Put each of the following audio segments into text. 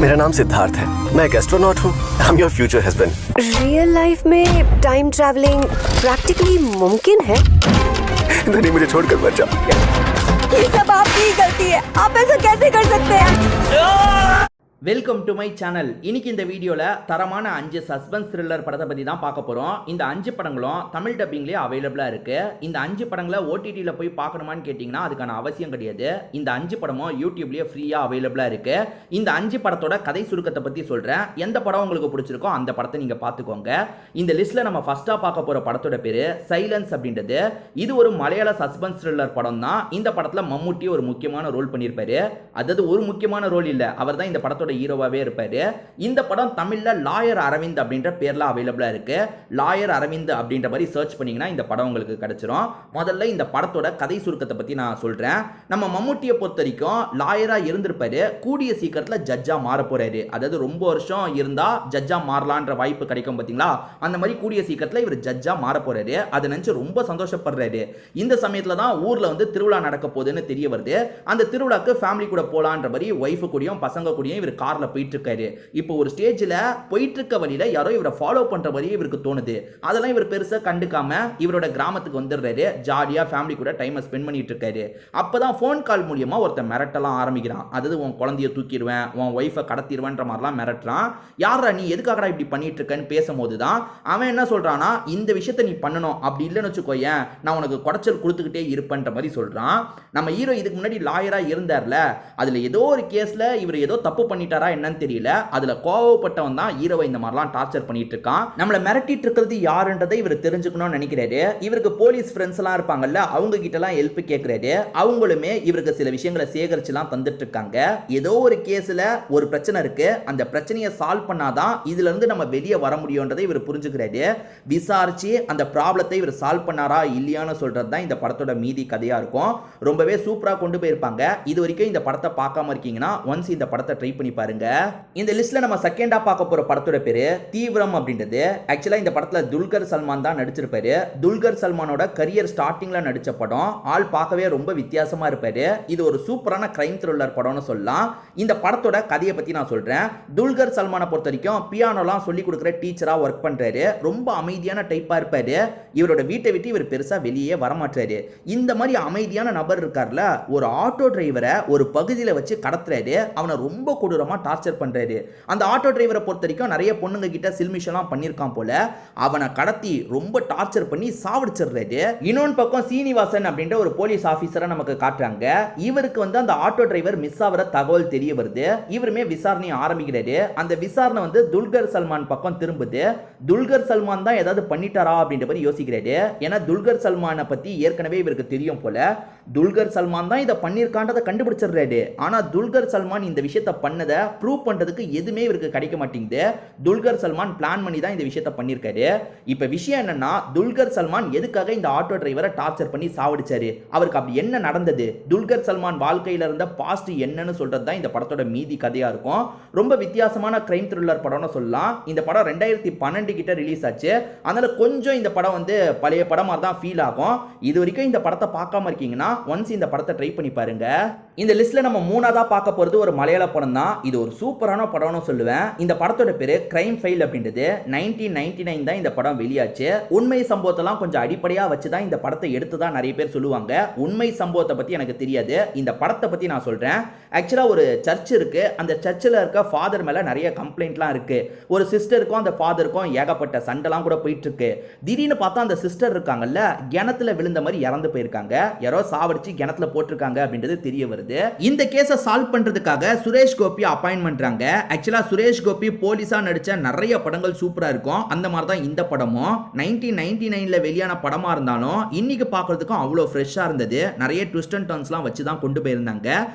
मेरा नाम सिद्धार्थ है, मैं एक एस्ट्रोनॉट हूँ। I am your future husband. Real life में टाइम ट्रैवलिंग प्रैक्टिकली मुमकिन है? धनी मुझे छोड़कर मत जाओ। ये सब आपकी गलती है, आप ऐसा कैसे कर सकते हैं? Welcome to my channel. இன்னைக்கு இந்த வீடியோவில் தரமான 5 சஸ்பென்ஸ் த்ரில்லர் படத்தை பற்றி தான் பார்க்க போகிறோம். இந்த 5 படங்களும் தமிழ் டப்பிங்லேயே அவைலபிளாக இருக்குது. இந்த 5 படங்களை ஓடிடியில் போய் பார்க்கணுமான்னு கேட்டிங்கன்னா அதுக்கான அவசியம் கிடையாது. இந்த 5 படமும் யூடியூப்லேயே ஃப்ரீயாக அவைலபிளாக இருக்குது. இந்த 5 படத்தோட கதை சுருக்கத்தை பற்றி சொல்கிறேன். எந்த படம் உங்களுக்கு பிடிச்சிருக்கோ அந்த படத்தை நீங்கள் பார்த்துக்கோங்க. இந்த லிஸ்ட்டில் நம்ம ஃபஸ்ட்டாக பார்க்க போகிற படத்தோட பேர் சைலன்ஸ் அப்படின்றது. இது ஒரு மலையாள சஸ்பென்ஸ் த்ரில்லர் படம் தான். இந்த படத்தில் மம்முட்டி ஒரு முக்கியமான ரோல் பண்ணியிருப்பாரு. அதாவது ஒரு முக்கியமான ரோல் இல்லை, அவர் தான் இந்த படத்தோட ஹீரோவாவே இருப்பாரு. இந்த படம் தமிழ்ல லாயர் அரவிந்த் அப்படின்ற பேர்ல அவைலபிளா இருக்கு. லாயர் அரவிந்த் அப்படின்ற மாதிரி சர்ச் பண்ணீங்கன்னா இந்த படம் உங்களுக்கு கிடைச்சிரும். முதல்ல இந்த படத்தோட கதை சுருக்கத்தை பத்தி நான் சொல்றேன். நம்ம மம்முட்டியை பொறுத்த வரைக்கும் லாயரா இருந்திருப்பாரு, கூடிய சீக்கிரத்துல ஜட்ஜா மாற போறாரு. அதாவது ரொம்ப வருஷம் இருந்தா ஜட்ஜா மாறலான்ற வாய்ப்பு கிடைக்கும் பாத்தீங்களா, அந்த மாதிரி கூடிய சீக்கிரத்துல இவர் ஜட்ஜா மாற போறாரு. அதை நினைச்சு ரொம்ப சந்தோஷப்படுறாரு. இந்த சமயத்துல தான் ஊர்ல வந்து திருவிழா நடக்க போகுதுன்னு தெரிய வருது. அந்த திருவிழாக்கு ஃபேமிலி கூட போலான்ற மாதிரி ஒய்ஃப் கூடயும் பசங்க கூடயும் இவர் கார்ல போயிட்டு இருக்காரு. இப்போ ஒரு ஸ்டேஜ்ல போயிட்டு இருக்க வழியில யாரோ இவரை ஃபாலோ பண்ற மாதிரி இவருக்கு தோணுது. அதெல்லாம் இவர் பெருசா கண்டுக்காம இவரோட கிராமத்துக்கு வந்துடுறாரு. ஜாலியா ஃபேமிலி கூட டைம் ஸ்பெண்ட் பண்ணிட்டு இருக்காரு. அப்பதான் ஃபோன் கால் மூலியமா ஒருத்தன் மிரட்டலாம் ஆரம்பிக்கிறான். அதாவது உன் குழந்தைய தூக்கிடுவேன், உன் ஒய்ஃபை கடத்திடுவேன்ற மாதிரிலாம் மிரட்டுறான். யாரா நீ எதுக்காகடா இப்படி பண்ணிட்டு இருக்கன்னு பேசும்போது தான் அவன் என்ன சொல்றானா, இந்த விஷயத்தை நீ பண்ணணும், அப்படி இல்லைன்னு வச்சுக்கோயேன் நான் உனக்கு குடைச்சல் கொடுத்துக்கிட்டே இருப்பேன்ற மாதிரி சொல்றான். நம்ம ஹீரோ இதுக்கு முன்னாடி லாயரா இருந்தார்ல, அதுல ஏதோ ஒரு கேஸ்ல இவர் ஏதோ தப்பு பண்ணிட்டாரா என்னன்னு தெரியல, அதுல கோவப்பட்டவன் தான் ஹீரோவை இந்த மாதிரிலாம் டார்ச்சர் பண்ணிட்டு இருக்கான். நம்மள மிரட்டிட்டு இருக்கிறது யாருன்றதை இவர் தெரிஞ்சுக்கணும்னு நினைக்கிறாரு. இவருக்கு போலீஸ் ஃப்ரெண்ட்ஸ் எல்லாம் இருப்பாங்கல்ல, அவங்க கிட்ட எல்லாம் ஹெல்ப் கேட்கிறாரு. அவங்களுமே இவருக்கு சில விஷயங்களை சேகரிச்சுலாம் தந்துட்டு இருக்காங்க. ஏதோ ஒரு கேஸ்ல ஒரு பிரச்சனை இருக்கு, அந்த பிரச்சனையை சால்வ் பண்ணாதான் இதுல இருந்து நம்ம வெளியே வர முடியும்ன்றதை இவர் புரிஞ்சுக்கிறாரு. விசாரிச்சு அந்த ப்ராப்ளத்தை இவர் சால்வ் பண்ணாரா இல்லையான்னு சொல்றது தான் இந்த படத்தோட மீதி கதையா இருக்கும். ரொம்பவே சூப்பரா கொண்டு போயிருப்பாங்க. இது வரைக்கும் இந்த படத்தை பார்க்காம இருக்கீங்கன்னா ஒன்ஸ் இந்த படத்தை ட்ரை பண்ணி பாருங்க. இந்த லிஸ்ட்ல நம்ம செகண்டா பார்க்க போற படத்தோட பேரு தீவிரம் அப்படின்றது. ஆக்சுவலா இந்த படத்துல துல்கர் சல்மான் தான் நடிச்சிருப்பாரு. துல்கர் சல்மானோட கரியர் ஸ்டார்டிங்ல நடிச்ச படம். ஆள் பார்க்கவே ரொம்ப வித்தியாசமா இருப்பாரு. இது ஒரு சூப்பரான கிரைம் த்ரில்லர் படம்னு சொல்லலாம். இந்த படத்தோட கதையை பத்தி நான் சொல்றேன். துல்கர் சல்மானை பொறுத்த வரைக்கும் பியானோலாம் சொல்லி கொடுக்குற டீச்சரா ஒர்க் பண்றாரு. ரொம்ப அமைதியான டைப்பா இருப்பாரு. இவரோட வீட்டை விட்டு இவர் பெருசா வெளியே வரமாட்டாரு. இந்த மாதிரி அமைதியான நபர் இருக்கார்ல, ஒரு ஆட்டோ டிரைவரை ஒரு பகுதியில் வச்சு கடத்துறாரு. அவனை ரொம்ப கொடூரமா டார்ச்சர் பண்றாரு. அந்த ஆட்டோ டிரைவரை பொறுத்த வரைக்கும் நிறைய பொண்ணுங்க கிட்ட சில்மிஷம்லாம் பண்ணியிருக்கான் போல. அவனை கடத்தி ரொம்ப டார்ச்சர் பண்ணி சாவடிச்சிடுறாரு. இன்னொன்று பக்கம் சீனிவாசன் அப்படின்ற ஒரு போலீஸ் ஆபீசரை நமக்கு காட்டுறாங்க. இவருக்கு வந்து அந்த ஆட்டோ டிரைவர் மிஸ் ஆகிற தகவல் தெரிய வருது. இவருமே விசாரணை ஆரம்பிக்கிறாரு. அந்த விசாரணை வந்து துல்கர் சல்மான் பக்கம் திரும்புது. துல்கர் சல்மான் தான் ஏதாவது பண்ணிட்டாரா அப்படின்ற மாதிரி யோசிக்கிறாரு. ஏன்னா துல்கர் சல்மானை பத்தி ஏற்கனவே இவருக்கு தெரியும் போல. துல்கர் சல்மான் தான் இதை பண்ணியிருக்கான்றதை கண்டுபிடிச்சிடுறாரு. ஆனா துல்கர் சல்மான் இந்த விஷயத்தை பண்ணதை ப்ரூவ் பண்றதுக்கு எதுவுமே இவருக்கு கிடைக்க மாட்டேங்குது. துல்கர் சல்மான் பிளான் பண்ணி தான் இந்த விஷயத்தை பண்ணியிருக்காரு. இப்ப விஷயம் என்னன்னா, துல்கர் சல்மான் எதுக்காக இந்த ஆட்டோ டிரைவரை டார்ச்சர் பண்ணி சாவடிச்சாரு, அவருக்கு அப்படி என்ன நடந்தது, துல்கர் சல்மான் வாழ்க்கையில இருந்த பாஸ்ட் என்னன்னு சொல்றது தான் இந்த படத்தோட மீதி கதையா இருக்கும். ரொம்ப வித்தியாசமான கிரைம் த்ரில்லர் படம்னு சொல்லலாம். இந்த படம் 2012 கிட்ட ரிலீஸ் ஆச்சு. அதனால கொஞ்சம் இந்த படம் வந்து பழைய படமா தான் ஃபீல் ஆகும். இது வரைக்கும் இந்த படத்தை பார்க்காம இருக்கீங்கன்னா ஒன்ஸ் இந்த படத்தை ட்ரை பண்ணி பாருங்க. இந்த லிஸ்ட்ல நம்ம மூணாவதா பார்க்க போறது ஒரு மலையாள படம் தான். இது ஒரு சூப்பரான படம்னு சொல்லுவேன். இந்த படத்தோட பேரு கிரைம் ஃபைல் அப்படின்றது. 1999 தான் இந்த படம் வெளியாச்சு. உண்மை சம்பவத்தெல்லாம் கொஞ்சம் அடிப்படையா வச்சு தான் இந்த படத்தை எடுத்துதான் நிறைய பேர் சொல்லுவாங்க. உண்மை சம்பவத்தை பத்தி எனக்கு தெரியாது. இந்த படத்தை பத்தி நான் சொல்றேன். ஆக்சுவலா ஒரு சர்ச் இருக்கு. அந்த சர்ச்சில் இருக்க ஃபாதர் மேல நிறைய கம்ப்ளைண்ட்லாம் இருக்கு. ஒரு சிஸ்டருக்கும் அந்த ஃபாதருக்கும் ஏகப்பட்ட சண்டைலாம் கூட போயிட்டு இருக்கு. திடீர்னு பார்த்தா அந்த சிஸ்டர் இருக்காங்கல்ல, கிணத்துல விழுந்த மாதிரி இறந்து போயிருக்காங்க. யாரோ சாவடிச்சு கிணத்துல போட்டிருக்காங்க அப்படின்றது தெரிய வருது. இந்த கேஸை சால்வ் பண்றதுக்காக சுரேஷ் கோபி அப்பாயின்ட் பண்றாங்க. ஆக்சுவலா சுரேஷ் கோபி போலீஸா நடிச்ச நிறைய படங்கள் சூப்பரா இருக்கும். அந்த மாதிரி தான் இந்த படமும் 1999ல வெளியான படமா இருந்தாலும் இன்னைக்கு பார்க்கிறதுக்கும் அவ்வளவு ஃப்ரெஷ்ஷா இருந்தது. நிறைய ட்விஸ்ட் அண்ட் டர்ன்ஸ்லாம் வச்சு தான் கொண்டு போயிருந்தாங்க.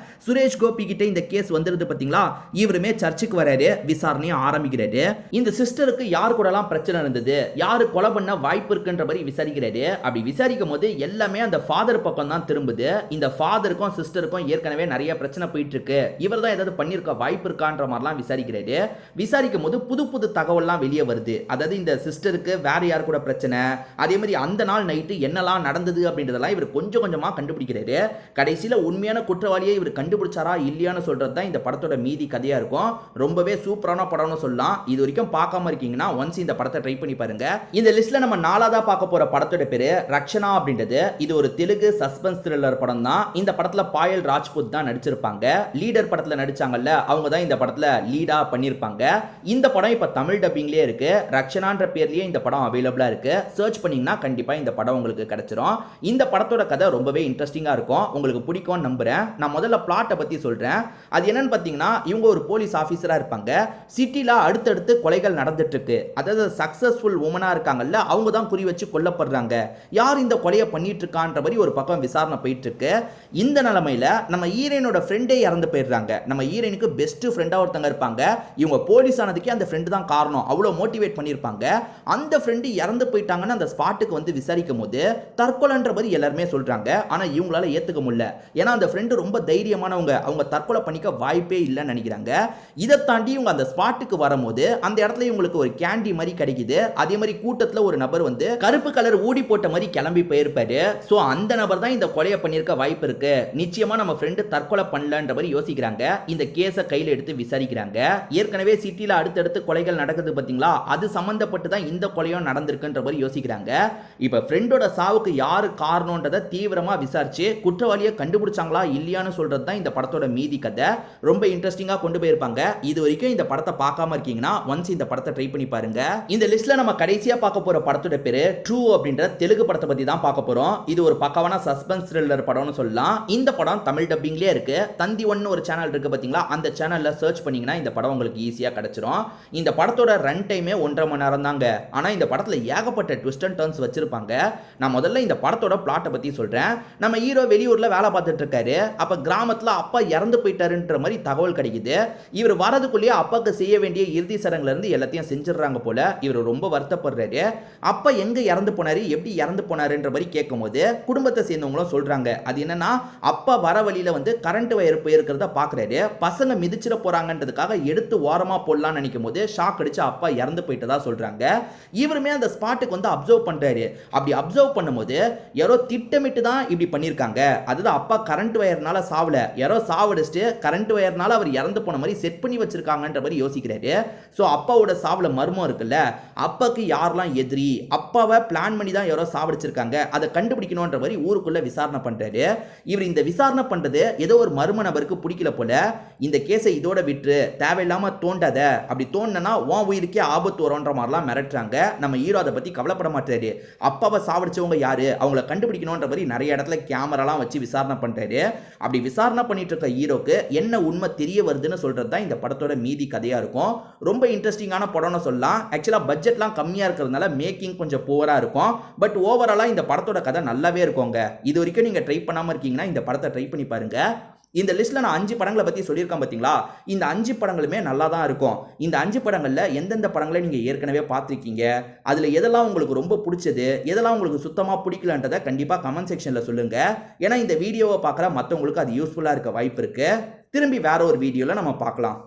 சுரேஷ் கோபி கிட்ட இந்த கேஸ் வந்துருது பாத்தீங்களா. இவருமே சர்ச்சுக்கு வராரு, விசாரணையை ஆரம்பிக்கிறாரு. இந்த சிஸ்டருக்கு யார் கூட எல்லாம் பிரச்சனை இருந்தது, யாரு கொலை பண்ண வாய்ப்பு இருக்குன்ற மாதிரி விசாரிக்கிறாரு. அப்படி விசாரிக்கும் போது எல்லாமே அந்த ஃபாதர் பக்கம் தான் திரும்புது. இந்த ஃபாதருக்கும் சிஸ்டருக்கும் ஏற்கனவே நிறைய பிரச்சனை போயிட்டு இருக்கு. இவர் தான் ஏதாவது பண்ணிருக்க வாய்ப்பு இருக்கான்ற மாதிரிலாம் விசாரிக்கிறாரு. விசாரிக்கும் போது புது புது தகவல்லாம் வெளியே வருது. அதாவது இந்த சிஸ்டருக்கு வேற யார் கூட பிரச்சனை, அதே மாதிரி அந்த நாள் நைட்டு என்னெல்லாம் நடந்தது அப்படின்றதெல்லாம் இவர் கொஞ்சம் கொஞ்சமா கண்டுபிடிக்கிறாரு. கடைசியில உண்மையான குற்றவாளியை இவர் கண்டுபிடிச்சாரா இல்லையான்னு சொல்றது தான் இந்த படத்தோட மீதி கதையா இருக்கும். ரொம்பவே சூப்பரான படம்னு சொல்லலாம். இது வரைக்கும் பார்க்காம இருக்கீங்கன்னா ஒன்ஸ் இந்த படத்தை ட்ரை பண்ணி பாருங்க. இந்த லிஸ்ட்ல நம்ம நாலாவதா பார்க்க போற படத்தோட பேரு ரக்ஷனா அப்படின்றது. இது ஒரு தெலுங்கு சஸ்பென்ஸ் த்ரில்லர் படம் தான். இந்த படத்துல பாயல் ராஜ்புத் தான் நடிச்சிருப்பாங்க. லீடர் படத்துல நடிச்சாங்கல்ல, அவங்க தான் இந்த படத்துல லீடா பண்ணிருப்பாங்க. இந்த படம் இப்ப தமிழ் டப்பிங்லயே இருக்கு. ரக்ஷனான்ற பேர்லயே இந்த படம் அவைலபிளா இருக்கு. சர்ச் பண்ணீங்கன்னா கண்டிப்பா இந்த படம் உங்களுக்கு கிடைச்சிரும். இந்த படத்தோட கதை ரொம்பவே இன்ட்ரெஸ்டிங்கா இருக்கும். உங்களுக்கு பிடிக்கும்னு நம்புறேன். நான் முதல்ல பிளாட்டை பத்தி சொல்றேன். அது என்னன்னு பாத்தீங்கன்னா, இவங்க ஒரு போலீஸ் ஆபீசரா இருப்பாங்க. சிட்டில அடுத்தடுத்து கொலைகள் நடந்துட்டு இருக்கு. அதாவது சக்சஸ்ஃபுல் உமனா இருக்காங்கல்ல, அவங்க தான் குறி வச்சு கொல்லப்படுறாங்க. யார் இந்த கொலையை பண்ணிட்டு இருக்கான்ற மாதிரி ஒரு பக்கம் விசாரணை போயிட்டு இருக்கு. இந்த நிலைமையில நம்ம ஹீரோயினோட ஃப்ரெண்டே இறந்து போயிடுறாங்க. நம்ம ஹீரோயினுக்கு பெஸ்ட் ஃப்ரெண்டா ஒருத்தங்க இருப்பாங்க. இவங்க போலீஸ் ஆனதுக்கே அந்த ஃப்ரெண்டு தான் காரணம். அவ்வளவு மோட்டிவேட் பண்ணிருப்பாங்க. அந்த ஃப்ரெண்டு இறந்து போயிட்டாங்கன்னு அந்த ஸ்பாட்டுக்கு வந்து விசாரிக்கும் போது தற்கொலைன்ற மாதிரி எல்லாருமே சொல்றாங்க. ஆனா இவங்களால ஏத்துக்க முடியல. ஏன்னா அந்த ஃப்ரெண்டு ரொம்ப தைரியமானவங்க. அவங்க தற்கொலை பண்ணிக்க வாய்ப்பே இல்லைன்னு நினைக்கிறாங்க. இதை தாண்டி இவங்க அந்த ஸ்பாட்டுக்கு வரும்போது அந்த இடத்துல இவங்களுக்கு ஒரு கேண்டி மாதிரி கிடைக்குது. அதே மாதிரி கூட்டத்துல ஒரு நபர் வந்து கருப்பு கலர் ஊடி போட்ட மாதிரி கிளம்பி போயிருப்பாரு. சோ அந்த நபர் தான் இந்த கொலையை பண்ணிருக்க வாய்ப்பு இருக்கு. நிச்சயமா நம்ம ஃப்ரெண்டு தற்கொலை பண்ணலன்ற மாதிரி யோசிக்கிறாங்க. இந்த கேஸை கையில எடுத்து விசாரிக்கிறாங்க. ஏற்கனவே சிட்டில அடுத்தடுத்து கொலைகள் நடக்குது பாத்தீங்களா, அது சம்பந்தப்பட்டு தான் இந்த கொலையும் நடந்திருக்குன்ற மாதிரி யோசிக்கிறாங்க. இப்ப ஃப்ரெண்டோட சாவுக்கு யாரு காரணம்ன்றதை தீவிரமா விசாரிச்சு குற்றவாளியை கண்டுபிடிச்சாங்களா இல்லையான்னு சொல்றது தான் இந்த படத்தோட மீதி கதை. ரொம்ப இன்ட்ரெஸ்டிங்கா கொண்டு போயிருப்பாங்க. இது வரைக்கும் இந்த படத்தை பார்க்காம இருக்கீங்கன்னா ஒன்ஸ் இந்த படத்தை ட்ரை பண்ணி பாருங்க. இந்த லிஸ்ட்ல நம்ம கடைசியா பார்க்க போற படத்தோட பேரு ட்ரூ அப்படின்ற தெலுங்கு படத்தை பத்தி தான் பார்க்க போறோம். இது ஒரு பக்காவான சஸ்பென்ஸ் த்ரில்லர் படம்னு சொல்லலாம். இந்த படம் தமிழ் டப்பிங்லயே இருக்கு. தந்தி ஒன்னு ஒரு சேனல் இருக்கு பாத்தீங்களா, அந்த சேனல்ல சர்ச் பண்ணீங்கன்னா இந்த படம் உங்களுக்கு ஈஸியா கிடைச்சிரும். இந்த படத்தோட ரன் டைமே 1.5 மணி நேரம் தாங்க. ஆனா இந்த படத்துல ஏகப்பட்ட ட்விஸ்ட் அண்ட் டர்ன்ஸ் வச்சிருப்பாங்க. நான் முதல்ல இந்த படத்தோட பிளாட்டை பத்தி சொல்றேன். நம்ம ஹீரோ வெளியூர்ல வேலை பார்த்துட்டு இருக்காரு. அப்ப கிராமத்துல அப்பா இறந்து போயிட்டாருன்ற மாதிரி தகவல் கிடைக்குது. இவர் வரதுக்குள்ளேயே அப்பாக்கு செய்ய வேண்டிய இறுதி சடங்குல இருந்து எல்லாத்தையும் செஞ்சிடறாங்க போல. இவர் ரொம்ப வருத்தப்படுறாரு. அப்பா எங்க இறந்து போனாரு, எப்படி இறந்து போனாருன்ற மாதிரி கேட்கும்போது குடும்பத்தை சேர்ந்தவங்களும் சொல்றாங்க. அது என்னன்னா, அப்பா வர வழியில வந்து கரண்ட் வயர் போயிருக்கிறத பாக்குறாரு. பசங்க மிதிச்சிட போறாங்கன்றதுக்காக எடுத்து ஓரமா போடலாம்னு நினைக்கும் போது ஷாக் அடிச்சு அப்பா இறந்து போயிட்டதா சொல்றாங்க. இவருமே அந்த ஸ்பாட்டுக்கு வந்து அப்சர்வ் பண்றாரு. அப்படி அப்சர்வ் பண்ணும்போது யாரோ திட்டமிட்டு தான் இப்படி பண்ணிருக்காங்க. அதுதான் அப்பா கரண்ட் வயர்னால சாவல, யாரோ சாவடிச்சுட்டு கரண்ட் வயர்னால அவர் இறந்து போன மாதிரி செட் பண்ணி வச்சிருக்காங்கன்ற மாதிரி யோசிக்கிறாரு. சோ அப்பாவோட சாவுல மர்மம் இருக்குல்ல, அப்பாக்கு யாரெல்லாம் எதிரி, அப்பாவை பிளான் பண்ணி தான் யாரோ சாவடிச்சிருக்காங்க, அதை கண்டுபிடிக்கணும்ன்ற மாதிரி ஊருக்குள்ள விசாரணை பண்றாரு. இவர் இந்த விசாரணை பண்றது ஏதோ ஒரு மர்ம நபருக்கு பிடிக்கல போல. இந்த கேஸை இதோட விட்டு தேவையில்லாம தோண்டாத, அப்படி தோண்டனா உன் உயிருக்கே ஆபத்து வரும்ன்ற மாதிரிலாம் மிரட்டுறாங்க. நம்ம ஹீரோ அதை பத்தி கவலைப்பட மாட்டாரு. அப்பாவை சாவடிச்சவங்க யாரு, அவங்கள கண்டுபிடிக்கணும்ன்ற மாதிரி நிறைய இடத்துல கேமராலாம் வச்சு விசாரணை பண்றாரு. அப்படி விசாரணை பண்ணிட்டு இருக்க ஹீரோக்கு என்ன உண்மை தெரிய வருதுன்னு சொல்றது தான் இந்த படத்தோட மீதி கதையா இருக்கும். ரொம்ப இன்ட்ரெஸ்டிங்கான படம்னு சொல்லலாம். ஆக்சுவலா பட்ஜெட்லாம் கம்மியா இருக்கிறதுனால மேக்கிங் கொஞ்சம் புவரா இருக்கும். பட் ஓவராலா இந்த படத்தோட கதை நல்லாவே இருக்குங்க. இது வரைக்கும் நீங்க ட்ரை பண்ணாம இருக்கீங்கன்னா இந்த படத்தை ட்ரை பண்ணி பாருங்க. இந்த லிஸ்ட்ல நான் 5 படங்களை பத்தி சொல்லியிருக்கேன் பாத்தீங்களா, இந்த 5 படங்களுமே நல்லா தான் இருக்கும். இந்த 5 படங்கள்ல எந்தெந்த படங்களை நீங்க ஏற்கனவே பார்த்திருக்கீங்க, அதுல எதெல்லாம் உங்களுக்கு ரொம்ப பிடிச்சது, எதெல்லாம் உங்களுக்கு சுத்தமா பிடிக்கலன்றதை கண்டிப்பா கமெண்ட் செக்ஷன்ல சொல்லுங்க. ஏன்னா இந்த வீடியோவை பார்க்குற மற்றவங்களுக்கு அது யூஸ்ஃபுல்லா இருக்க வாய்ப்பு இருக்கு. திரும்பி வேற ஒரு வீடியோல நம்ம பார்க்கலாம்.